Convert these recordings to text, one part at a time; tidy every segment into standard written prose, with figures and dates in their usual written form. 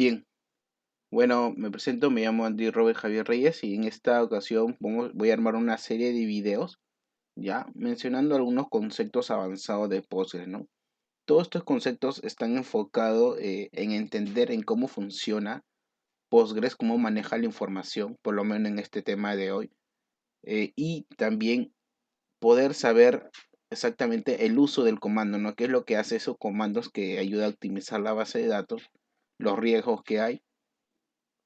Bien, bueno, me presento, me llamo Andy Robert Javier Reyes y en esta ocasión voy a armar una serie de videos, ya, mencionando algunos conceptos avanzados de Postgres, ¿no? Todos estos conceptos están enfocados en entender en cómo funciona Postgres, cómo maneja la información, por lo menos en este tema de hoy, y también poder saber exactamente el uso del comando, ¿no? ¿Qué es lo que hace esos comandos que ayuda a optimizar la base de datos, los riesgos que hay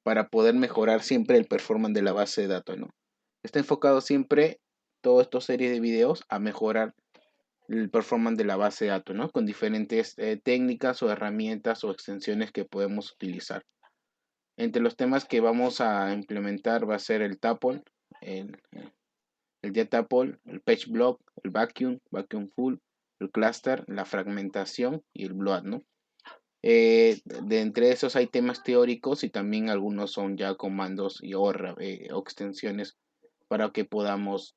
para poder mejorar siempre el performance de la base de datos, ¿no? Está enfocado siempre, toda esta serie de videos, a mejorar el performance de la base de datos, ¿no? Con diferentes técnicas o herramientas o extensiones que podemos utilizar. Entre los temas que vamos a implementar va a ser el tuple, el, el JTuple, el page block, el vacuum full, el cluster, la fragmentación y el bloat, ¿no? De entre esos hay temas teóricos y también algunos son ya comandos o extensiones para que podamos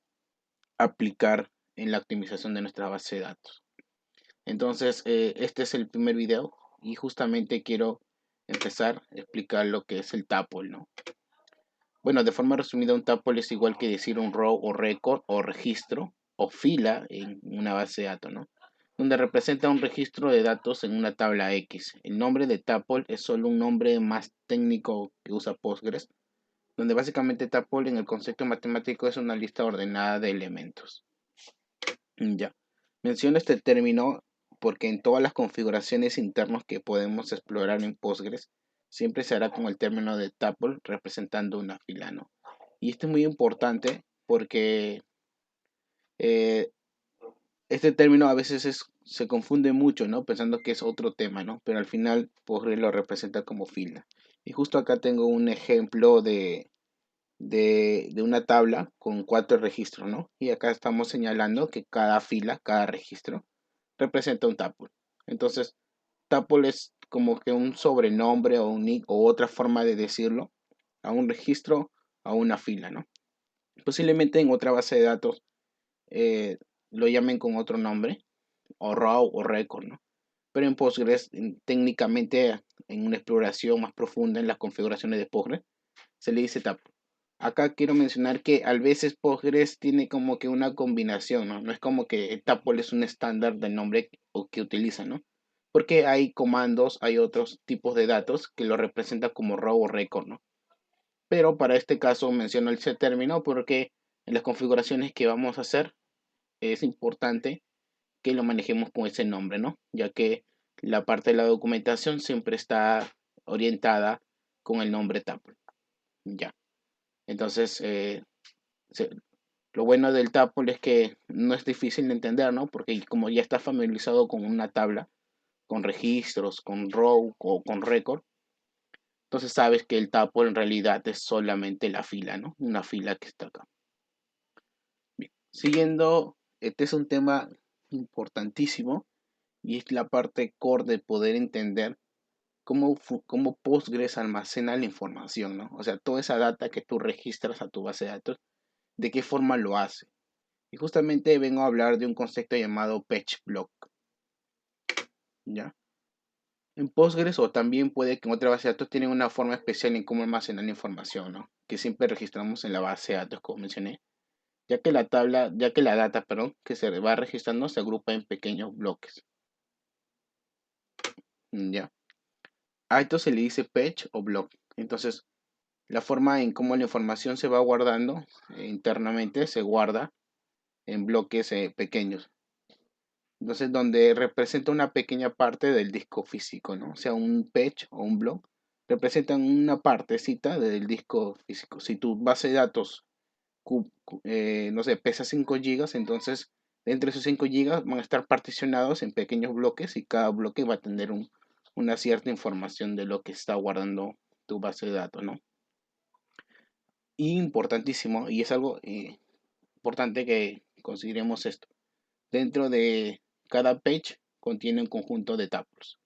aplicar en la optimización de nuestra base de datos. Entonces, este es el primer video y justamente quiero empezar a explicar lo que es el tuple, ¿no? Bueno, de forma resumida, un tuple es igual que decir un row o record o registro o fila en una base de datos, ¿no? Donde representa un registro de datos en una tabla X. El nombre de tuple es solo un nombre más técnico que usa Postgres, donde básicamente tuple en el concepto matemático es una lista ordenada de elementos. Ya. Menciono este término porque en todas las configuraciones internas que podemos explorar en Postgres, siempre se hará con el término de tuple representando una fila, ¿no? Y esto es muy importante porque eh, este término a veces se confunde mucho, ¿no? Pensando que es otro tema, ¿no? Pero al final Postgres lo representa como fila. Y justo acá tengo un ejemplo de una tabla con 4 registros, ¿no? Y acá estamos señalando que cada fila, cada registro, representa un tuple. Entonces, tuple es como que un sobrenombre o un nick o otra forma de decirlo a un registro, a una fila, ¿no? Posiblemente en otra base de datos eh, lo llamen con otro nombre, o raw o record, ¿no? Pero en Postgres, técnicamente, en una exploración más profunda en las configuraciones de Postgres, se le dice tuple. Acá quiero mencionar que a veces Postgres tiene como que una combinación, ¿no? No es como que el tuple es un estándar del nombre que utiliza, ¿no? Porque hay comandos, hay otros tipos de datos que lo representan como raw o record, ¿no? Pero para este caso menciono ese término porque en las configuraciones que vamos a hacer es importante que lo manejemos con ese nombre, ¿no? Ya que la parte de la documentación siempre está orientada con el nombre tuple. Ya. Entonces, se- lo bueno del tuple es que no es difícil de entender, ¿no? Porque como ya está familiarizado con una tabla, con registros, con row o con record, entonces sabes que el tuple en realidad es solamente la fila, ¿no? Una fila que está acá. Bien. Siguiendo, este es un tema importantísimo y es la parte core de poder entender cómo Postgres almacena la información, ¿no? O sea, toda esa data que tú registras a tu base de datos, ¿de qué forma lo hace? Y justamente vengo a hablar de un concepto llamado page block, ¿ya? En Postgres o también puede que en otra base de datos tienen una forma especial en cómo almacenar la información, ¿no? Que siempre registramos en la base de datos, como mencioné, ya que la data, perdón, que se va registrando se agrupa en pequeños bloques, ¿ya? A esto se le dice page o block. Entonces, la forma en cómo la información se va guardando internamente se guarda en bloques pequeños. Entonces, donde representa una pequeña parte del disco físico, ¿no? O sea, un patch o un block representan una partecita del disco físico. Si tu base de datos, no sé, pesa 5 gigas, entonces entre esos 5 gigas van a estar particionados en pequeños bloques y cada bloque va a tener una cierta información de lo que está guardando tu base de datos, ¿no? Importantísimo, y es algo importante que consideremos esto. Dentro de cada page contiene un conjunto de tuples.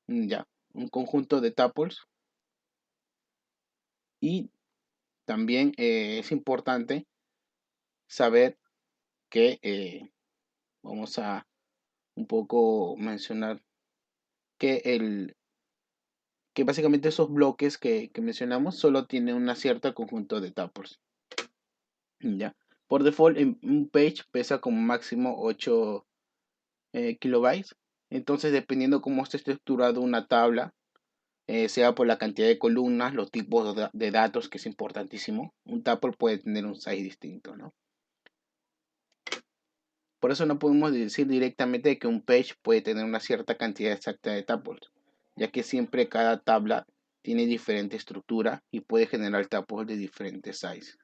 Ya, un conjunto de tuples. Y también es importante saber que vamos a un poco mencionar que que básicamente esos bloques que mencionamos solo tienen una cierta conjunto de tuples. ¿Ya? Por default, un page pesa como máximo 8 kilobytes. Entonces, dependiendo cómo esté estructurado una tabla, sea por la cantidad de columnas, los tipos de datos, que es importantísimo, un tuple puede tener un size distinto, ¿no? Por eso no podemos decir directamente que un page puede tener una cierta cantidad exacta de tuples, ya que siempre cada tabla tiene diferente estructura y puede generar tuples de diferentes sizes.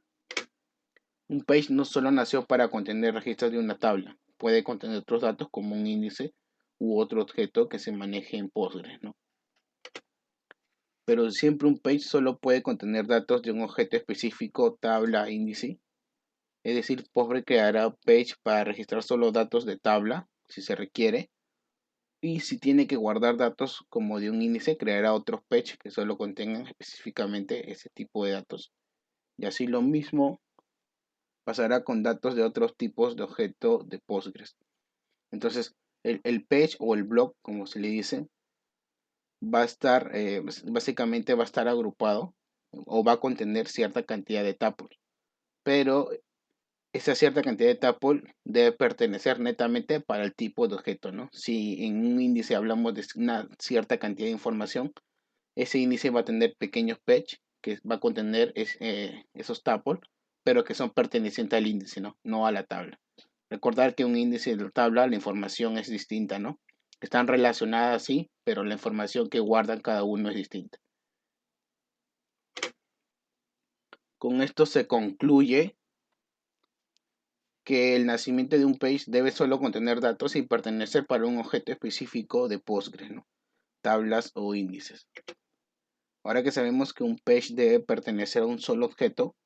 Un page no solo nació para contener registros de una tabla, puede contener otros datos como un índice u otro objeto que se maneje en Postgres, ¿no? Pero siempre un page solo puede contener datos de un objeto específico, tabla, índice. Es decir, Postgres creará page para registrar solo datos de tabla, si se requiere, y si tiene que guardar datos como de un índice, creará otros page que solo contengan específicamente ese tipo de datos. Y así lo mismo pasará con datos de otros tipos de objeto de Postgres. Entonces, el page o el block, como se le dice, va a estar, básicamente va a estar agrupado o va a contener cierta cantidad de tuples. Pero esa cierta cantidad de tuples debe pertenecer netamente para el tipo de objeto, ¿no? Si en un índice hablamos de una cierta cantidad de información, ese índice va a tener pequeños patch que va a contener esos tuples, pero que son pertenecientes al índice, ¿no? No a la tabla. Recordar que un índice de la tabla, la información es distinta, ¿no? Están relacionadas, sí, pero la información que guardan cada uno es distinta. Con esto se concluye que el nacimiento de un page debe solo contener datos y pertenecer para un objeto específico de Postgres, ¿no? Tablas o índices. Ahora que sabemos que un page debe pertenecer a un solo objeto,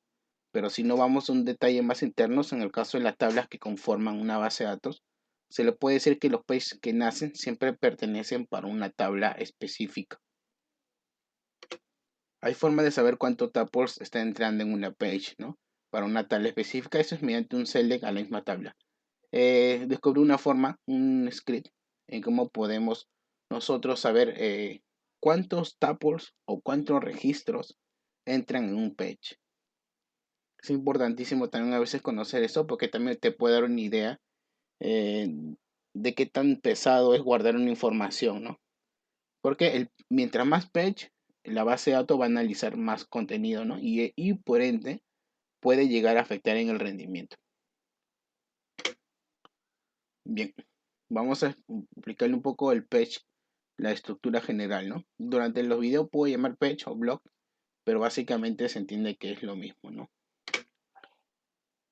pero si no vamos a un detalle más internos, en el caso de las tablas que conforman una base de datos, se le puede decir que los pages que nacen siempre pertenecen para una tabla específica. Hay forma de saber cuántos tuples está entrando en una page, ¿no? Para una tabla específica, eso es mediante un select a la misma tabla. Descubrí una forma, un script, en cómo podemos nosotros saber cuántos tuples o cuántos registros entran en un page. Es importantísimo también a veces conocer eso porque también te puede dar una idea eh, de qué tan pesado es guardar una información, ¿no? Porque mientras más page, la base de datos va a analizar más contenido, ¿no? Y por ende puede llegar a afectar en el rendimiento. Bien, vamos a explicarle un poco el page, la estructura general, ¿no? Durante los videos puedo llamar page o block, pero básicamente se entiende que es lo mismo, ¿no?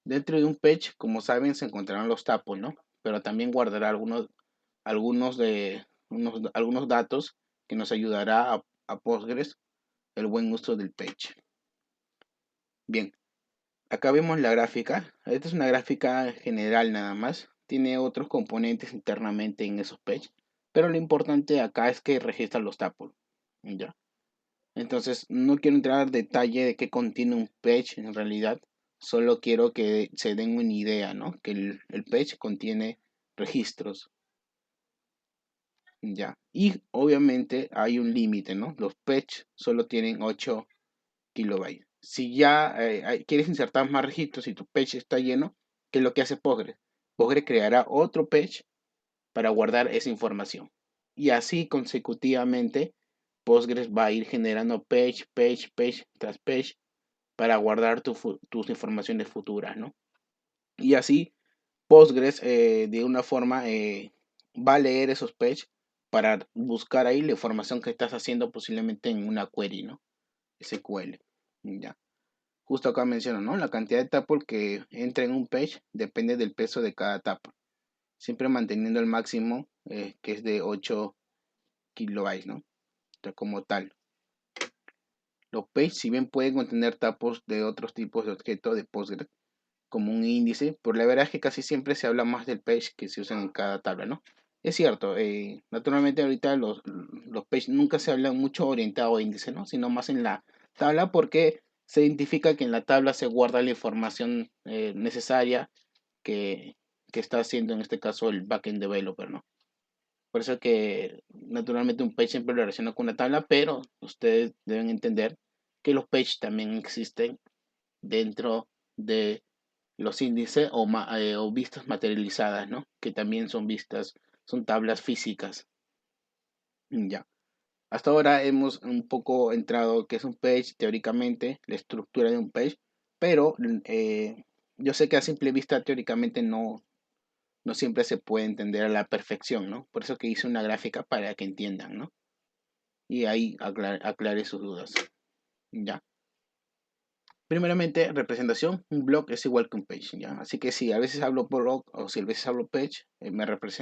Dentro de un page, como saben, se encontrarán los tuples, ¿no? Pero también guardará algunos datos que nos ayudará a Postgres el buen uso del page. Bien, acá vemos la gráfica. Esta es una gráfica general nada más. Tiene otros componentes internamente en esos pages, pero lo importante acá es que registra los tuples. ¿Ya? Entonces, no quiero entrar al detalle de qué contiene un page en realidad. Solo quiero que se den una idea, ¿no? Que el page contiene registros. Ya. Y obviamente hay un límite, ¿no? Los patch solo tienen 8 kilobytes. Si ya quieres insertar más registros y tu patch está lleno, ¿qué es lo que hace Postgres? Postgres creará otro patch para guardar esa información. Y así consecutivamente, Postgres va a ir generando page tras page para guardar tus informaciones futuras, ¿no? Y así Postgres de una forma va a leer esos pages para buscar ahí la información que estás haciendo posiblemente en una query, ¿no? SQL. Ya. Justo acá menciono, ¿no? La cantidad de tuple que entra en un page depende del peso de cada tuple. Siempre manteniendo el máximo que es de 8 kilobytes, ¿no? Entonces, como tal. Los pages, si bien pueden contener tuples de otros tipos de objetos de Postgres, como un índice, pero la verdad es que casi siempre se habla más del page que se usa en cada tabla, ¿no? Es cierto, naturalmente ahorita los page nunca se hablan mucho orientado a índice, ¿no? Sino más en la tabla porque se identifica que en la tabla se guarda la información necesaria que, que está haciendo en este caso el backend developer, ¿no? Por eso que naturalmente un page siempre lo relaciono con una tabla, pero ustedes deben entender que los pages también existen dentro de los índices o vistas materializadas, ¿no? Que también son vistas, son tablas físicas. Ya. Hasta ahora hemos un poco entrado qué es un page, teóricamente, la estructura de un page, pero yo sé que a simple vista teóricamente no siempre se puede entender a la perfección, ¿no? Por eso que hice una gráfica para que entiendan, ¿no? Y ahí aclare sus dudas. ¿Ya? Primeramente, representación, un blog es igual que un page, ¿ya? Así que si a veces hablo blog o si a veces hablo page,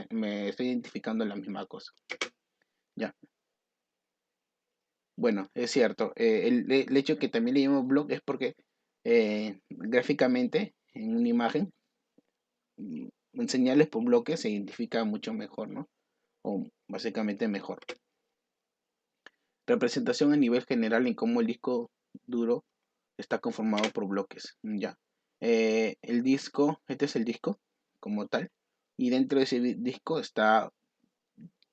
me estoy identificando en la misma cosa, ¿ya? Bueno, es cierto. El hecho que también le llamo blog es porque gráficamente, en una imagen, enseñarles por bloques se identifica mucho mejor, ¿no? O básicamente mejor. Representación a nivel general en cómo el disco duro está conformado por bloques. Ya. El disco, este es el disco como tal. Y dentro de ese disco está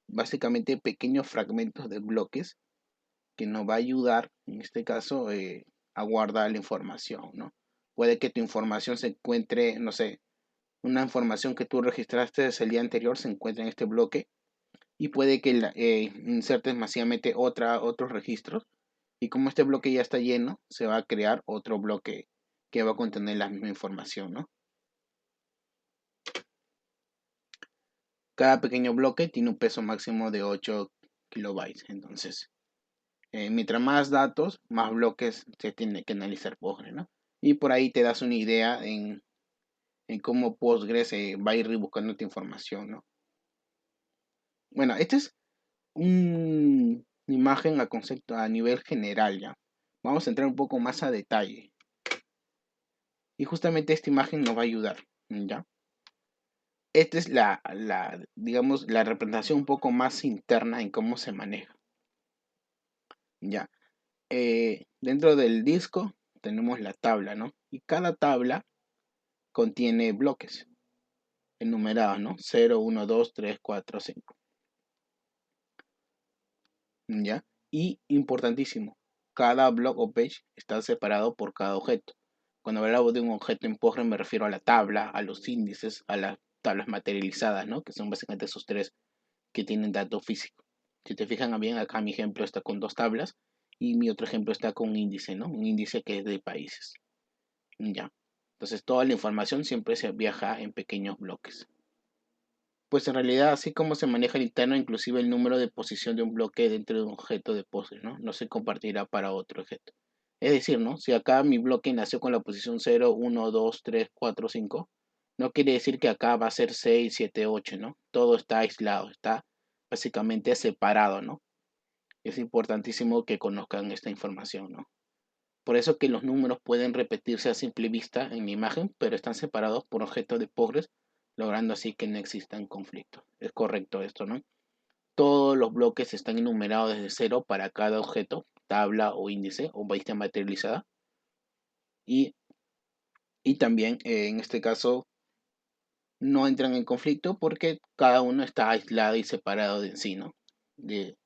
básicamente pequeños fragmentos de bloques que nos va a ayudar, en este caso, a guardar la información, ¿no? Puede que tu información se encuentre, no sé, una información que tú registraste el día anterior se encuentre en este bloque y puede que insertes masivamente otros registros y como este bloque ya está lleno, se va a crear otro bloque que va a contener la misma información, ¿no? Cada pequeño bloque tiene un peso máximo de 8 kilobytes. Entonces, mientras más datos, más bloques se tiene que analizar Postgres, ¿no? Y por ahí te das una idea en cómo Postgres va a ir buscando esta información, ¿no? Bueno, esta es una imagen a concepto a nivel general, ¿ya? Vamos a entrar un poco más a detalle. Y justamente esta imagen nos va a ayudar, ¿ya? Esta es digamos, la representación un poco más interna en cómo se maneja. Ya. Dentro del disco tenemos la tabla, ¿no? Y cada tabla contiene bloques enumerados, ¿no? 0, 1, 2, 3, 4, 5. ¿Ya? Y importantísimo, cada block o page está separado por cada objeto. Cuando hablamos de un objeto en Postgres me refiero a la tabla, a los índices, a las tablas materializadas, ¿no? Que son básicamente esos tres que tienen dato físico. Si te fijan bien, acá mi ejemplo está con dos tablas y mi otro ejemplo está con un índice, ¿no? Un índice que es de países. Ya. Entonces toda la información siempre se viaja en pequeños bloques. Pues en realidad, así como se maneja el interno, inclusive el número de posición de un bloque dentro de un objeto de Postgres, ¿no? No se compartirá para otro objeto. Es decir, ¿no? Si acá mi bloque nació con la posición 0, 1, 2, 3, 4, 5, no quiere decir que acá va a ser 6, 7, 8, ¿no? Todo está aislado, está básicamente separado, ¿no? Es importantísimo que conozcan esta información, ¿no? Por eso que los números pueden repetirse a simple vista en la imagen, pero están separados por objetos de Postgres, logrando así que no existan conflictos. Es correcto esto, ¿no? Todos los bloques están enumerados desde cero para cada objeto, tabla o índice o vista materializada. Y, y también en este caso no entran en conflicto porque cada uno está aislado y separado de sí, ¿no? De,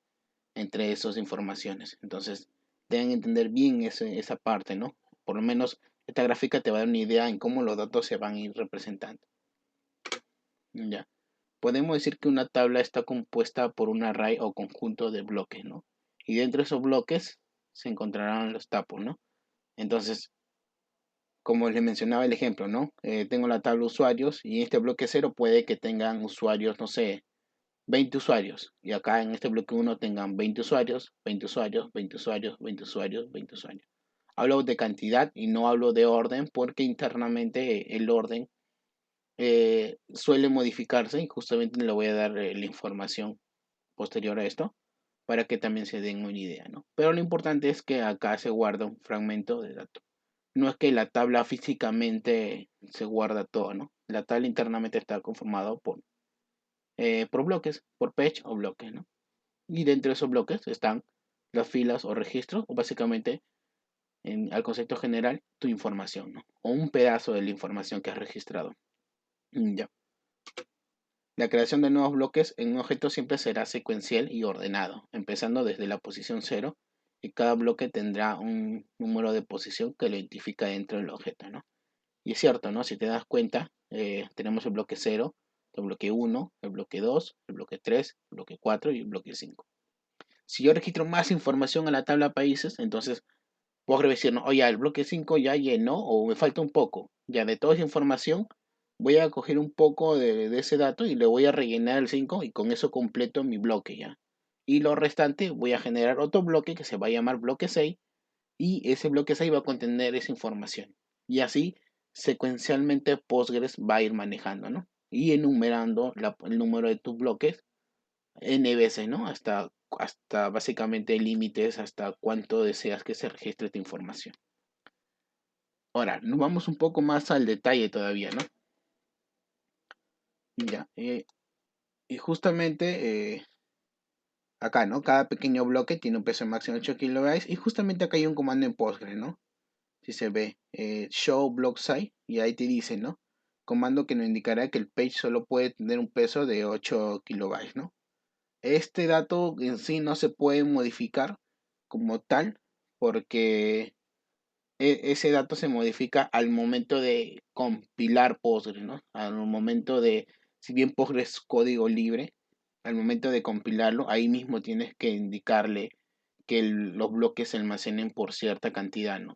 entre esas informaciones. Entonces, deben entender bien esa parte, ¿no? Por lo menos esta gráfica te va a dar una idea en cómo los datos se van a ir representando. Ya. Podemos decir que una tabla está compuesta por un array o conjunto de bloques, ¿no? Y dentro de esos bloques se encontrarán los tuples, ¿no? Entonces, como les mencionaba el ejemplo, ¿no? Tengo la tabla usuarios y en este bloque cero puede que tengan usuarios, no sé, 20 usuarios. Y acá en este bloque uno tengan 20 usuarios, 20 usuarios, 20 usuarios, 20 usuarios, 20 usuarios. Hablo de cantidad y no hablo de orden porque internamente el orden suele modificarse y justamente le voy a dar la información posterior a esto para que también se den una idea, ¿no? Pero lo importante es que acá se guarda un fragmento de datos. No es que la tabla físicamente se guarda todo, ¿no? La tabla internamente está conformada por bloques, por page o bloques, ¿no? Y dentro de esos bloques están las filas o registros, o básicamente, al concepto general, tu información, ¿no? O un pedazo de la información que has registrado. Ya. La creación de nuevos bloques en un objeto siempre será secuencial y ordenado, empezando desde la posición cero, y cada bloque tendrá un número de posición que lo identifica dentro del objeto, ¿no? Y es cierto, ¿no? Si te das cuenta, tenemos el bloque cero, el bloque uno, el bloque 2, el bloque 3, el bloque 4 y el bloque 5. Si yo registro más información a la tabla países, entonces puedo decir, no, oye, el bloque 5 ya llenó o me falta un poco. Ya de toda esa información, voy a coger un poco de ese dato y le voy a rellenar el 5 y con eso completo mi bloque ya. Y lo restante voy a generar otro bloque que se va a llamar bloque 6 y ese bloque 6 va a contener esa información. Y así secuencialmente Postgres va a ir manejando, ¿no? Y enumerando el número de tus bloques n veces, ¿no? Hasta básicamente límites, hasta cuánto deseas que se registre tu información. Ahora, nos vamos un poco más al detalle todavía, ¿no? Ya, y justamente acá, ¿no? Cada pequeño bloque tiene un peso máximo de 8 kilobytes y justamente acá hay un comando en Postgres, ¿no? Si se ve, show block size y ahí te dice, ¿no? Comando que nos indicará que el page solo puede tener un peso de 8 kilobytes, ¿no? Este dato en sí no se puede modificar como tal porque ese dato se modifica al momento de compilar Postgres, ¿no? Al momento de, si bien Postgres es código libre, al momento de compilarlo, ahí mismo tienes que indicarle que los bloques se almacenen por cierta cantidad, ¿no?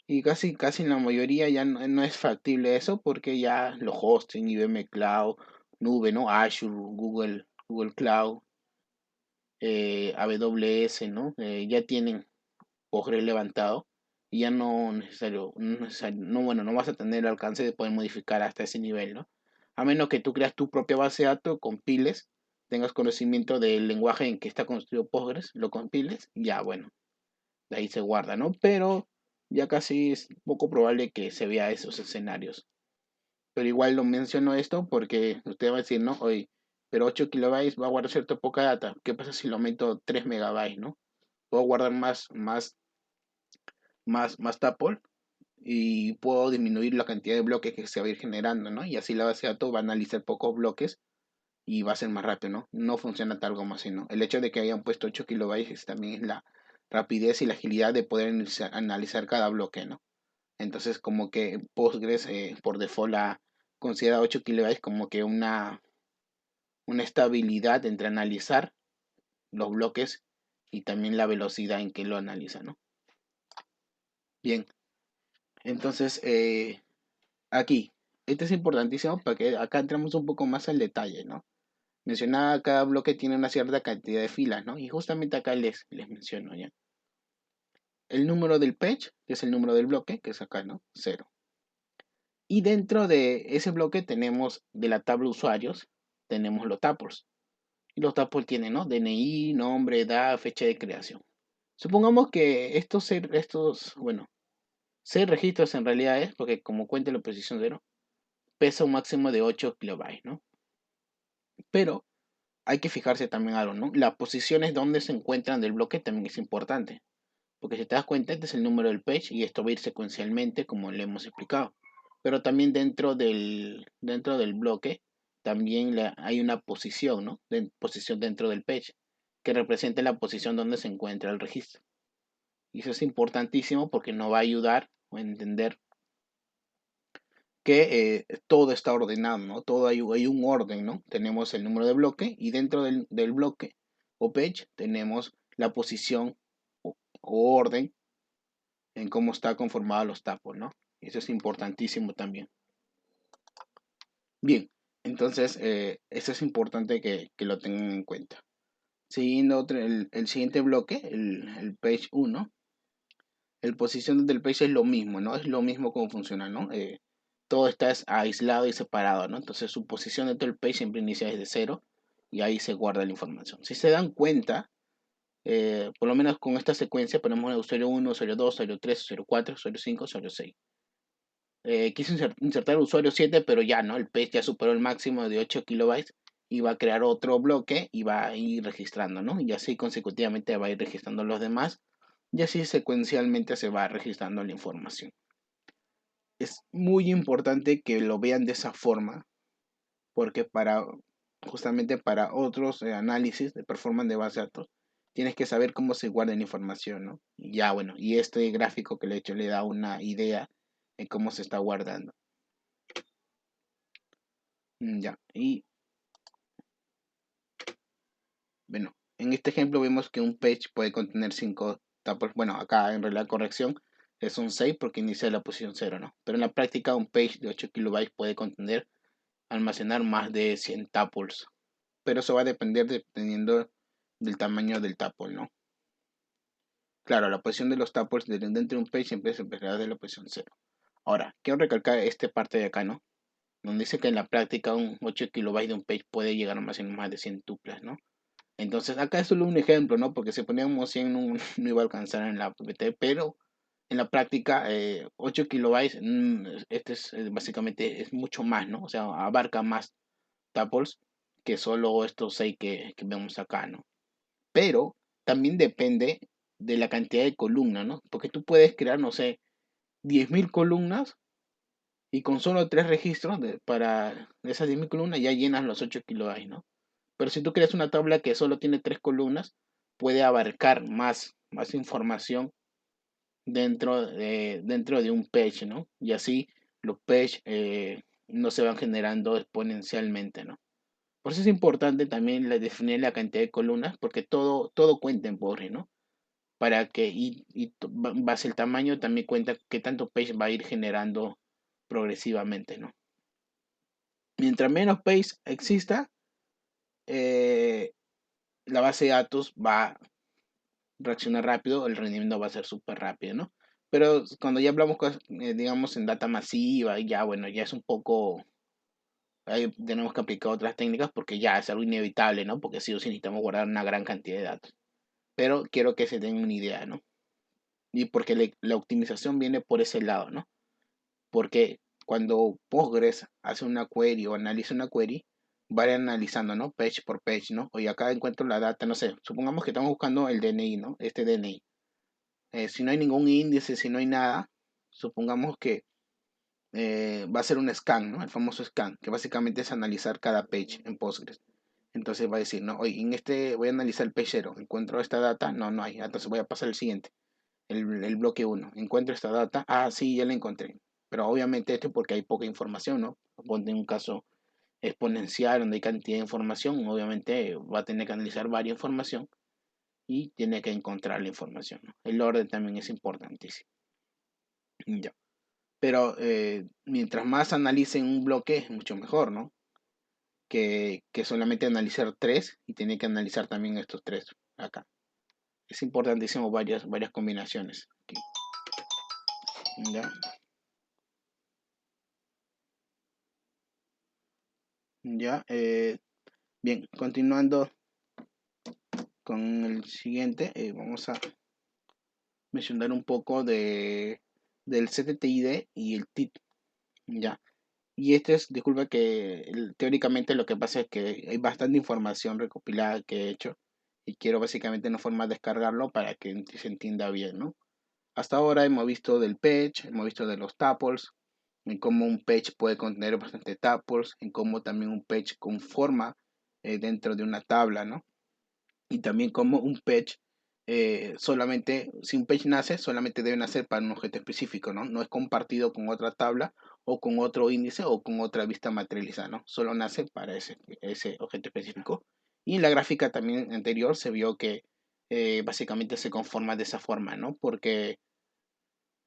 Y casi en la mayoría ya no es factible eso porque ya los hosting, IBM Cloud, nube, ¿no? Azure, Google Cloud, AWS, ¿no? Ya tienen Postgres levantado y ya no vas a tener el alcance de poder modificar hasta ese nivel, ¿no? A menos que tú creas tu propia base de datos, compiles, tengas conocimiento del lenguaje en que está construido Postgres, lo compiles, ya bueno, de ahí se guarda, ¿no? Pero ya casi es poco probable que se vea esos escenarios. Pero igual lo menciono esto porque usted va a decir, ¿no? Oye, pero 8 kilobytes va a guardar cierta poca data. ¿Qué pasa si lo aumento 3 megabytes, ¿no? Puedo guardar más tuple y puedo disminuir la cantidad de bloques que se va a ir generando, ¿no? Y así la base de datos va a analizar pocos bloques y va a ser más rápido, ¿no? No funciona tal como así, ¿no? El hecho de que hayan puesto 8 kilobytes también es la rapidez y la agilidad de poder analizar cada bloque, ¿no? Entonces, como que Postgres por default considera 8 kilobytes como que una estabilidad entre analizar los bloques y también la velocidad en que lo analiza, ¿no? Bien, entonces aquí, esto es importantísimo para que acá entramos un poco más al detalle, ¿no? Mencionaba cada bloque tiene una cierta cantidad de filas, ¿no? Y justamente acá les menciono ya. El número del page, que es el número del bloque, que es acá, ¿no? Cero. Y dentro de ese bloque tenemos de la tabla usuarios, tenemos los tuples. Y los tuples tienen, ¿no? DNI, nombre, edad, fecha de creación. Supongamos que bueno, 6 registros en realidad es, porque como cuenta la posición cero, pesa un máximo de 8 kilobytes, ¿no? Pero hay que fijarse también algo, ¿no? Las posiciones donde se encuentran del bloque también es importante. Porque si te das cuenta, este es el número del page y esto va a ir secuencialmente como le hemos explicado. Pero también dentro del bloque también hay una posición, ¿no? Posición dentro del page que representa la posición donde se encuentra el registro. Y eso es importantísimo porque nos va a ayudar a entender que todo está ordenado, ¿no? Todo hay un orden, ¿no? Tenemos el número de bloque y dentro del bloque o page tenemos la posición o orden en cómo está conformado los tapos, ¿no? Eso es importantísimo también. Bien, entonces eso es importante que lo tengan en cuenta. Siguiendo el siguiente bloque, el page 1, el posición del page es lo mismo, ¿no? Es lo mismo cómo funciona, ¿no? Todo está aislado y separado, ¿no? Entonces su posición dentro del page siempre inicia desde cero y ahí se guarda la información. Si se dan cuenta, por lo menos con esta secuencia ponemos el usuario 1, usuario 2, usuario 3, usuario 4, usuario 5, usuario 6. Quise insertar el usuario 7, pero ya, ¿no? El page ya superó el máximo de 8 kilobytes y va a crear otro bloque y va a ir registrando, ¿no? Y así consecutivamente va a ir registrando los demás y así secuencialmente se va registrando la información. Es muy importante que lo vean de esa forma porque justamente para otros análisis de performance de base de datos, tienes que saber cómo se guarda la información, ¿no? Y ya, bueno, y este gráfico que le he hecho le da una idea de cómo se está guardando. Ya, y bueno, en este ejemplo vemos que un page puede contener 5 tuples. Bueno, acá en realidad corrección son 6 porque inicia de la posición cero, ¿no? Pero en la práctica un page de 8 kilobytes puede contener, almacenar más de 100 tuples. Pero eso va a depender dependiendo del tamaño del tuple, ¿no? Claro, la posición de los tuples dentro de un page siempre se empezará de la posición cero. Ahora, quiero recalcar esta parte de acá, ¿no? Donde dice que en la práctica un 8 kilobytes de un page puede llegar a almacenar más de 100 tuples, ¿no? Entonces, acá es solo un ejemplo, ¿no? Porque si poníamos 100 no iba a alcanzar en la PPT, pero en la práctica 8 kilobytes, este es básicamente es mucho más, ¿no? O sea, abarca más tuples que solo estos 6 que vemos acá, ¿no? Pero también depende de la cantidad de columnas, ¿no? Porque tú puedes crear, no sé, 10.000 columnas y con solo 3 registros para esas 10.000 columnas ya llenas los 8 kilobytes, ¿no? Pero si tú creas una tabla que solo tiene 3 columnas, puede abarcar más información dentro de un page, ¿no? Y así los pages no se van generando exponencialmente, ¿no? Por eso es importante también definir la cantidad de columnas, porque todo cuenta en Postgre, ¿no? Para que, base el tamaño también cuenta qué tanto page va a ir generando progresivamente, ¿no? Mientras menos page exista, eh, la base de datos va a reaccionar rápido, el rendimiento va a ser súper rápido, ¿no? Pero cuando ya hablamos, digamos, en data masiva, ya bueno, ya es un poco, ahí tenemos que aplicar otras técnicas porque ya es algo inevitable, ¿no? Porque sí o sí necesitamos guardar una gran cantidad de datos. Pero quiero que se den una idea, ¿no? Y porque la optimización viene por ese lado, ¿no? Porque cuando Postgres hace una query o analiza una query, va a ir analizando, ¿no? Page por page, ¿no? Oye, acá encuentro la data, no sé, supongamos que estamos buscando el DNI, ¿no? Este DNI. Si no hay ningún índice, si no hay nada, supongamos que va a ser un scan, ¿no? El famoso scan, que básicamente es analizar cada page en Postgres. Entonces va a decir, no, oye, en este voy a analizar el page 0, encuentro esta data, no, no hay, entonces voy a pasar al siguiente, el bloque 1, encuentro esta data, ah, sí, ya la encontré. Pero obviamente esto es porque hay poca información, ¿no? Ponte en un caso exponencial donde hay cantidad de información, obviamente va a tener que analizar varias información y tiene que encontrar la información, ¿no? El orden también es importantísimo. Ya. Pero mientras más analicen un bloque es mucho mejor, ¿no? Que solamente analizar tres y tiene que analizar también estos tres acá. Es importantísimo varias combinaciones. Aquí. ¿Ya? ¿Ya? Bien, continuando con el siguiente, vamos a mencionar un poco del CTTID y el TIT. ¿Ya? Y este es, disculpa que teóricamente lo que pasa es que hay bastante información recopilada que he hecho y quiero básicamente una forma de descargarlo para que se entienda bien, ¿no? Hasta ahora hemos visto del page, hemos visto de los tuples, en cómo un page puede contener bastante tuples, en cómo también un page conforma dentro de una tabla, ¿no? Y también cómo un page solamente, si un page nace, solamente debe nacer para un objeto específico, ¿no? No es compartido con otra tabla o con otro índice o con otra vista materializada, ¿no? Solo nace para ese objeto específico. Y en la gráfica también anterior se vio que básicamente se conforma de esa forma, ¿no? Porque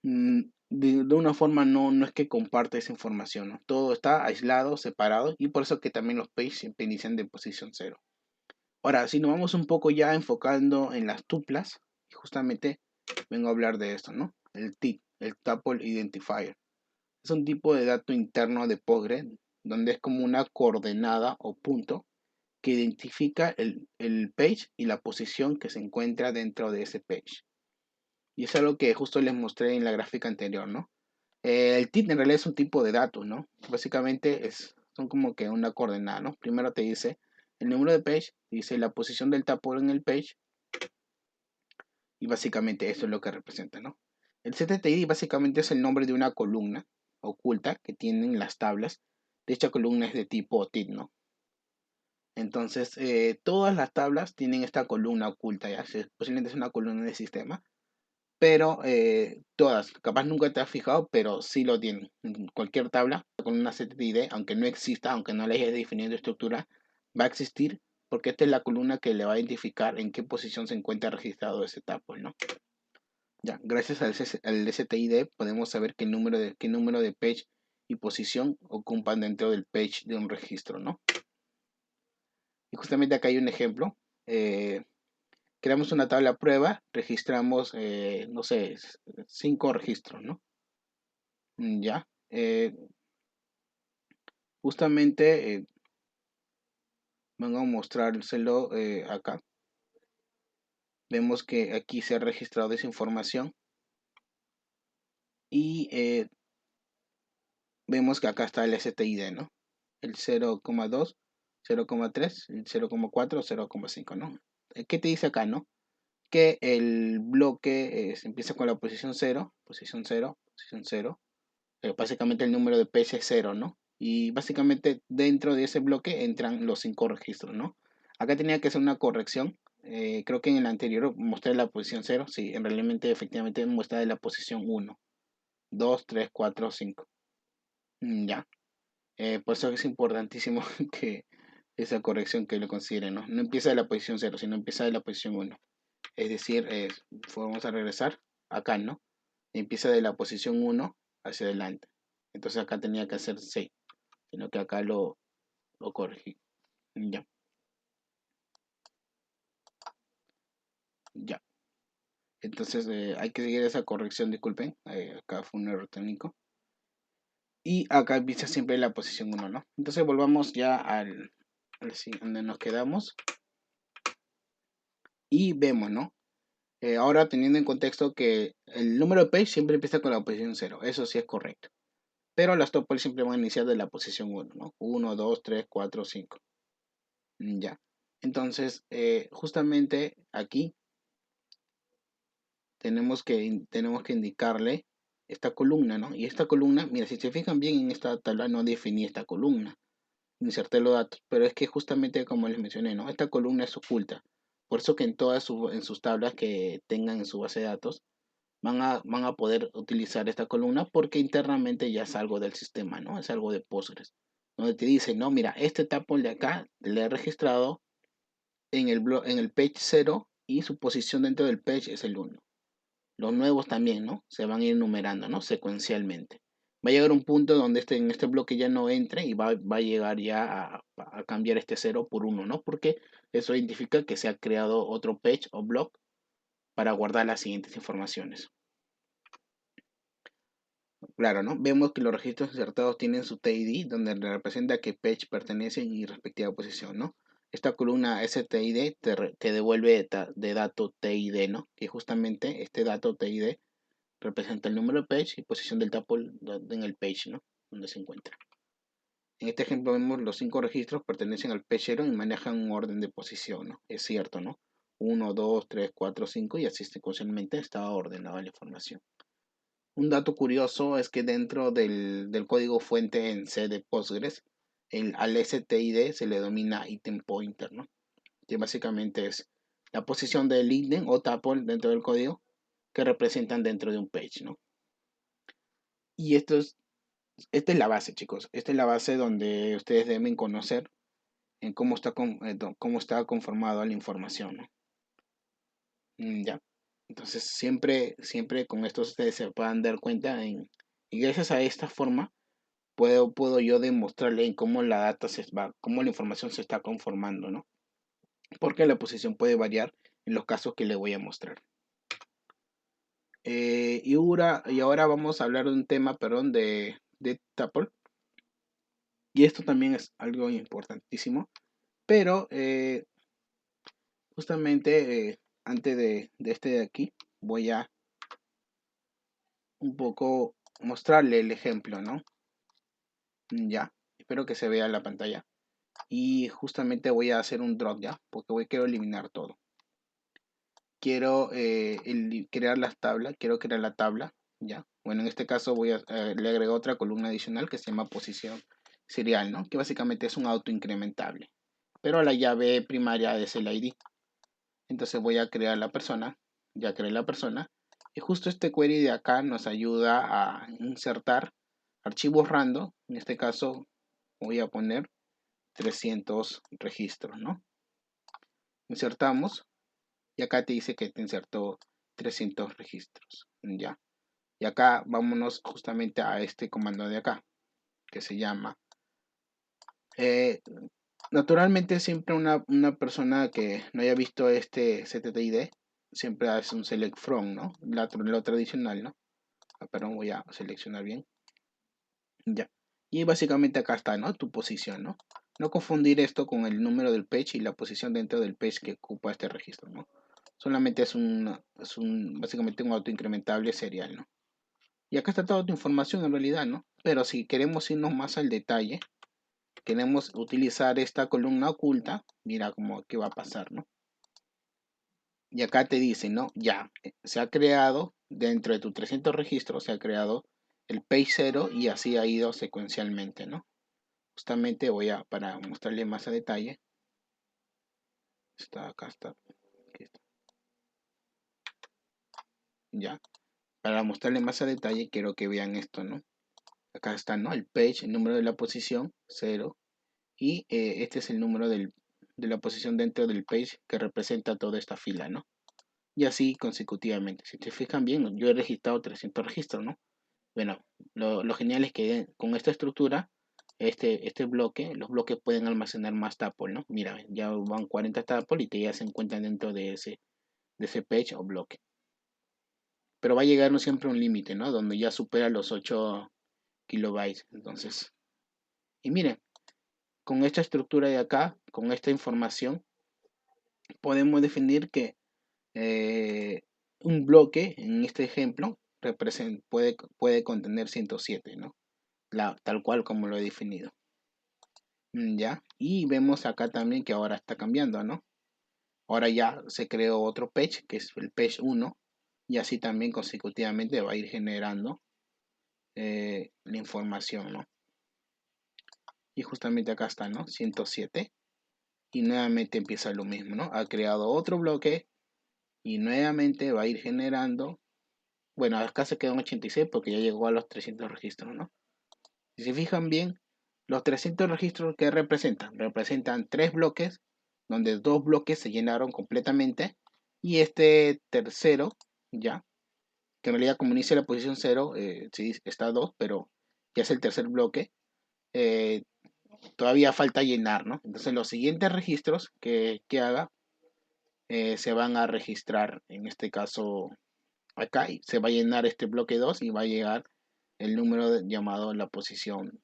de una forma no es que comparte esa información, ¿no? Todo está aislado, separado y por eso que también los pages siempre inician de posición cero. Ahora, si nos vamos un poco ya enfocando en las tuplas, justamente vengo a hablar de esto, ¿no? El TID, el Tuple Identifier. Es un tipo de dato interno de Postgre donde es como una coordenada o punto que identifica el page y la posición que se encuentra dentro de ese page. Y es algo que justo les mostré en la gráfica anterior, ¿no? El TID en realidad es un tipo de datos, ¿no? Básicamente son como que una coordenada, ¿no? Primero te dice el número de page, dice la posición del tuple en el page y básicamente eso es lo que representa, ¿no? El CTTID básicamente es el nombre de una columna oculta que tienen las tablas dicha columna es de tipo TID, ¿no? Entonces, todas las tablas tienen esta columna oculta, ya, posiblemente es una columna de sistema, pero todas, capaz nunca te has fijado, pero sí lo tienen. En cualquier tabla con una ZTID, aunque no exista, aunque no le hayas definido estructura, va a existir porque esta es la columna que le va a identificar en qué posición se encuentra registrado ese tuple, ¿no? Ya, gracias al STID podemos saber qué número de page y posición ocupan dentro del page de un registro, ¿no? Y justamente acá hay un ejemplo. Creamos una tabla prueba, registramos, no sé, 5 registros, ¿no? Ya. Justamente vengo a mostrárselo acá. Vemos que aquí se ha registrado esa información y vemos que acá está el STID, ¿no? El 0,2, 0,3, el 0,4, 0,5, ¿no? ¿Qué te dice acá, no? Que el bloque empieza con la posición 0, posición 0, posición 0. Básicamente el número de page es 0, ¿no? Y básicamente dentro de ese bloque entran los 5 registros, ¿no? Acá tenía que hacer una corrección. Creo que en el anterior mostré la posición 0. Sí, en realmente efectivamente muestra de la posición 1, 2, 3, 4, 5. Ya. Por eso es importantísimo que esa corrección que lo consideren, ¿no? No empieza de la posición 0, sino empieza de la posición 1. Es decir, vamos a regresar acá, ¿no? Empieza de la posición 1 hacia adelante. Entonces acá tenía que hacer 6, sino que acá lo corregí. Ya, ya. Entonces hay que seguir esa corrección, disculpen. Acá fue un error técnico. Y acá empieza siempre la posición 1, ¿no? Entonces volvamos ya donde nos quedamos. Y vemos, ¿no? Ahora teniendo en contexto que el número de page siempre empieza con la posición 0. Eso sí es correcto. Pero las tuples siempre van a iniciar de la posición 1, ¿no? 1, 2, 3, 4, 5. Ya. Entonces, justamente aquí tenemos que indicarle esta columna, ¿no? Y esta columna, mira, si se fijan bien en esta tabla no definí esta columna, inserté los datos, pero es que justamente como les mencioné, ¿no? Esta columna es oculta. Por eso que en sus tablas que tengan en su base de datos, van a poder utilizar esta columna porque internamente ya es algo del sistema, ¿no? Es algo de Postgres. Donde te dice, no, mira, este tuple de acá le he registrado en el page 0 y su posición dentro del page es el 1. Los nuevos también, ¿no? Se van a ir numerando, ¿no? Secuencialmente. Va a llegar un punto donde en este bloque ya no entre y va a llegar ya a cambiar este 0 por 1, ¿no? Porque eso identifica que se ha creado otro page o block para guardar las siguientes informaciones. Claro, ¿no? Vemos que los registros insertados tienen su TID, donde representa a qué page pertenecen y respectiva posición, ¿no? Esta columna STID te devuelve de dato TID, ¿no? Que justamente este dato TID representa el número de page y posición del tuple en el page, ¿no? Donde se encuentra. En este ejemplo vemos los 5 registros pertenecen al page 0 y manejan un orden de posición, ¿no? Es cierto, ¿no? 1, 2, 3, 4, 5 y así secuencialmente está ordenada la información. Un dato curioso es que dentro del código fuente en C de Postgres, al STID se le denomina item pointer, ¿no? Que básicamente es la posición del ítem o tuple dentro del código que representan dentro de un page, ¿no? Y esta es la base, chicos. Esta es la base donde ustedes deben conocer en cómo está conformada la información, ¿no? Ya. Entonces, siempre con esto ustedes se puedan dar cuenta y gracias a esta forma puedo yo demostrarle en cómo cómo la información se está conformando, ¿no? Porque la posición puede variar en los casos que le voy a mostrar. Y ahora vamos a hablar de un tema, perdón, de tuple. Y esto también es algo importantísimo. Pero justamente antes de este de aquí, voy a un poco mostrarle el ejemplo, ¿no? Ya, espero que se vea la pantalla. Y justamente voy a hacer un drop ya, porque quiero eliminar todo. Quiero crear las tablas, quiero crear la tabla, ya. Bueno, en este caso le agrego otra columna adicional que se llama posición serial, ¿no? Que básicamente es un auto incrementable. Pero la llave primaria es el ID. Entonces voy a crear la persona. Ya creé la persona. Y justo este query de acá nos ayuda a insertar archivos random. En este caso voy a poner 300 registros, ¿no? Insertamos. Y acá te dice que te insertó 300 registros. Ya. Y acá vámonos justamente a este comando de acá, que se llama. eh, Naturalmente siempre una persona que no haya visto este cttid siempre hace un select from, ¿no? Lo tradicional, ¿no? Perdón, voy a seleccionar bien. Ya. Y básicamente acá está, ¿no? Tu posición, ¿no? No confundir esto con el número del page y la posición dentro del page que ocupa este registro, ¿no? Solamente básicamente un auto incrementable serial, ¿no? Y acá está toda tu información en realidad, ¿no? Pero si queremos irnos más al detalle, queremos utilizar esta columna oculta, mira cómo qué va a pasar, ¿no? Y acá te dice, ¿no? Ya, se ha creado, dentro de tus 300 registros, se ha creado el page 0 y así ha ido secuencialmente, ¿no? Justamente para mostrarle más a detalle, acá está, aquí está, ya. Para mostrarle más a detalle, quiero que vean esto, ¿no? Acá está, ¿no? El page, el número de la posición, 0. Y este es el número de la posición dentro del page que representa toda esta fila, ¿no? Y así consecutivamente. Si te fijan bien, yo he registrado 300 registros, ¿no? Bueno, lo genial es que con esta estructura, este bloque, los bloques pueden almacenar más tuples, ¿no? Mira, ya van 40 tuples y ya se encuentran dentro de ese page o bloque. Pero va a llegar siempre un límite, ¿no? Donde ya supera los 8 kilobytes. Entonces, y miren, con esta estructura de acá, con esta información, podemos definir que eh, un bloque, en este ejemplo, puede contener 107, ¿no? Tal cual como lo he definido. ¿Ya? Y vemos acá también que ahora está cambiando, ¿no? Ahora ya se creó otro page, que es el page 1, y así también consecutivamente va a ir generando la información, ¿no? Y justamente acá está, ¿no? 107. Y nuevamente empieza lo mismo, ¿no? Ha creado otro bloque y nuevamente va a ir generando. Bueno, acá se quedó en 86 porque ya llegó a los 300 registros, ¿no? Si se fijan bien, los 300 registros que representan tres bloques, donde dos bloques se llenaron completamente, y este tercero, ya, que en realidad como inicia la posición 0, sí está 2, pero ya es el tercer bloque, eh, todavía falta llenar, ¿no? Entonces los siguientes registros que haga se van a registrar, en este caso acá, y se va a llenar este bloque 2 y va a llegar el número llamado la posición.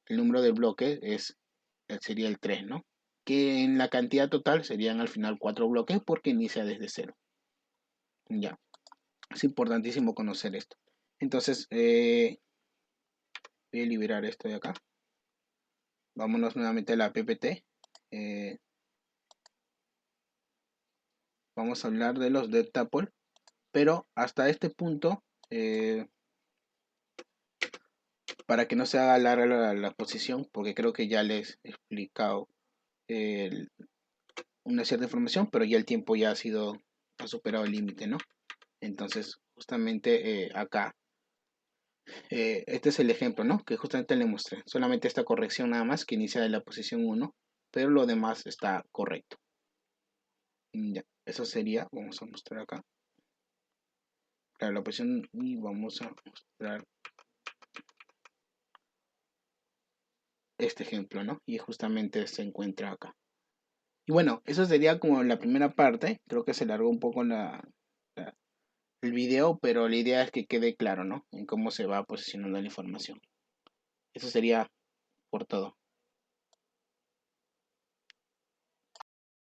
El número del bloque sería el 3, ¿no? Que en la cantidad total serían al final 4 bloques porque inicia desde cero. Ya, es importantísimo conocer esto. Entonces, voy a liberar esto de acá. Vámonos nuevamente a la PPT. Vamos a hablar de los dead tuple, pero hasta este punto, para que no se haga larga la posición, porque creo que ya les he explicado el, una cierta información, pero ya el tiempo ha superado el límite, ¿no? Entonces, justamente acá, este es el ejemplo, ¿no? Que justamente le mostré. Solamente esta corrección nada más que inicia de la posición 1, pero lo demás está correcto. Ya, eso sería, vamos a mostrar acá. Claro, la posición y vamos a mostrar este ejemplo, ¿no? Y justamente se encuentra acá. Y bueno, eso sería como la primera parte. Creo que se alargó un poco el video, pero la idea es que quede claro, ¿no? En cómo se va posicionando la información. Eso sería por todo.